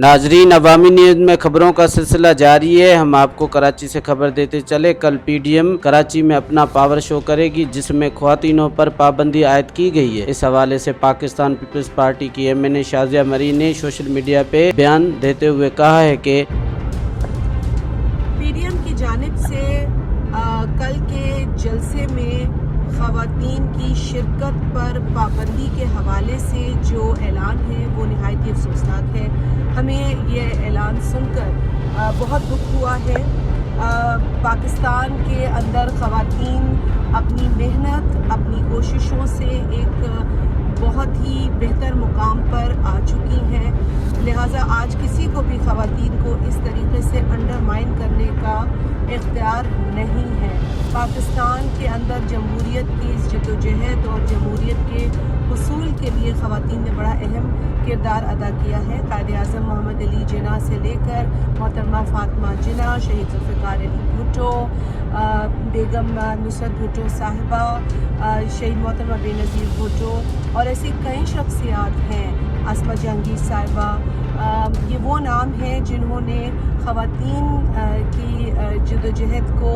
ناظرین، عوامی نیوز میں خبروں کا سلسلہ جاری ہے۔ ہم آپ کو کراچی سے خبر دیتے چلے۔ کل پی ڈی ایم کراچی میں اپنا پاور شو کرے گی، جس میں خواتینوں پر پابندی عائد کی گئی ہے۔ اس حوالے سے پاکستان پیپلز پارٹی کی MNA شازیہ مری نے سوشل میڈیا پہ بیان دیتے ہوئے کہا ہے کہ پی ڈی ایم کی جانب سے کل کے جلسے میں خواتین کی شرکت پر پابندی کے حوالے سے جو اعلان ہے وہ نہایت ہی افسوسناک ہے۔ ہمیں یہ اعلان سن کر بہت دکھ ہوا ہے۔ پاکستان کے اندر خواتین اپنی محنت، اپنی کوششوں سے ایک بہت ہی بہتر مقام پر آ چکی ہیں، لہٰذا آج کسی کو بھی خواتین کو اس طریقے سے انڈرمائن کرنے کا اختیار نہیں ہے۔ پاکستان کے اندر جمہوریت کی جدوجہد اور جمہوریت کے حصول کے لیے خواتین نے بڑا اہم کردار ادا کیا ہے۔ قائد اعظم محمد علی جناح سے لے کر محترمہ فاطمہ جناح، شہید ذوالفقار علی بھٹو، بیگم نصرت بھٹو صاحبہ، شہید محترمہ بے نظیر بھٹو اور ایسی کئی شخصیات ہیں، اسما جہانگیر صاحبہ۔ یہ وہ نام ہیں جنہوں نے خواتین کی جدوجہد کو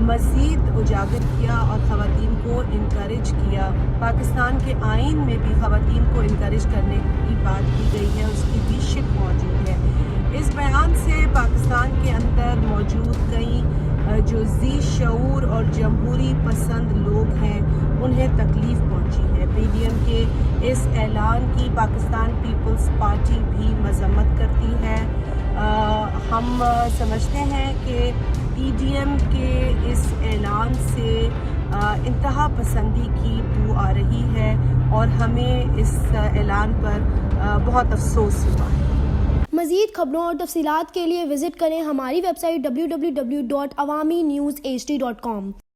مزید اجاگر کیا اور خواتین کو انکریج کیا۔ پاکستان کے آئین میں بھی خواتین کو انکریج کرنے کی بات کی گئی ہے، اس کی بھی شک موجود ہے۔ اس بیان سے پاکستان کے اندر موجود کئی جو ذی شعور اور جمہوری پسند لوگ ہیں انہیں تکلیف پہنچی ہے۔ پی ڈی ایم کے اس اعلان کی پاکستان پیپلز پارٹی بھی مذمت کرتی ہے۔ ہم سمجھتے ہیں کہ پی ڈی ایم کے اس اعلان سے انتہا پسندی کی بو آ رہی ہے اور ہمیں اس اعلان پر بہت افسوس ہوا ہے۔ مزید خبروں اور تفصیلات کے لیے وزٹ کریں ہماری ویب سائٹ www.awamiNewsHD.com۔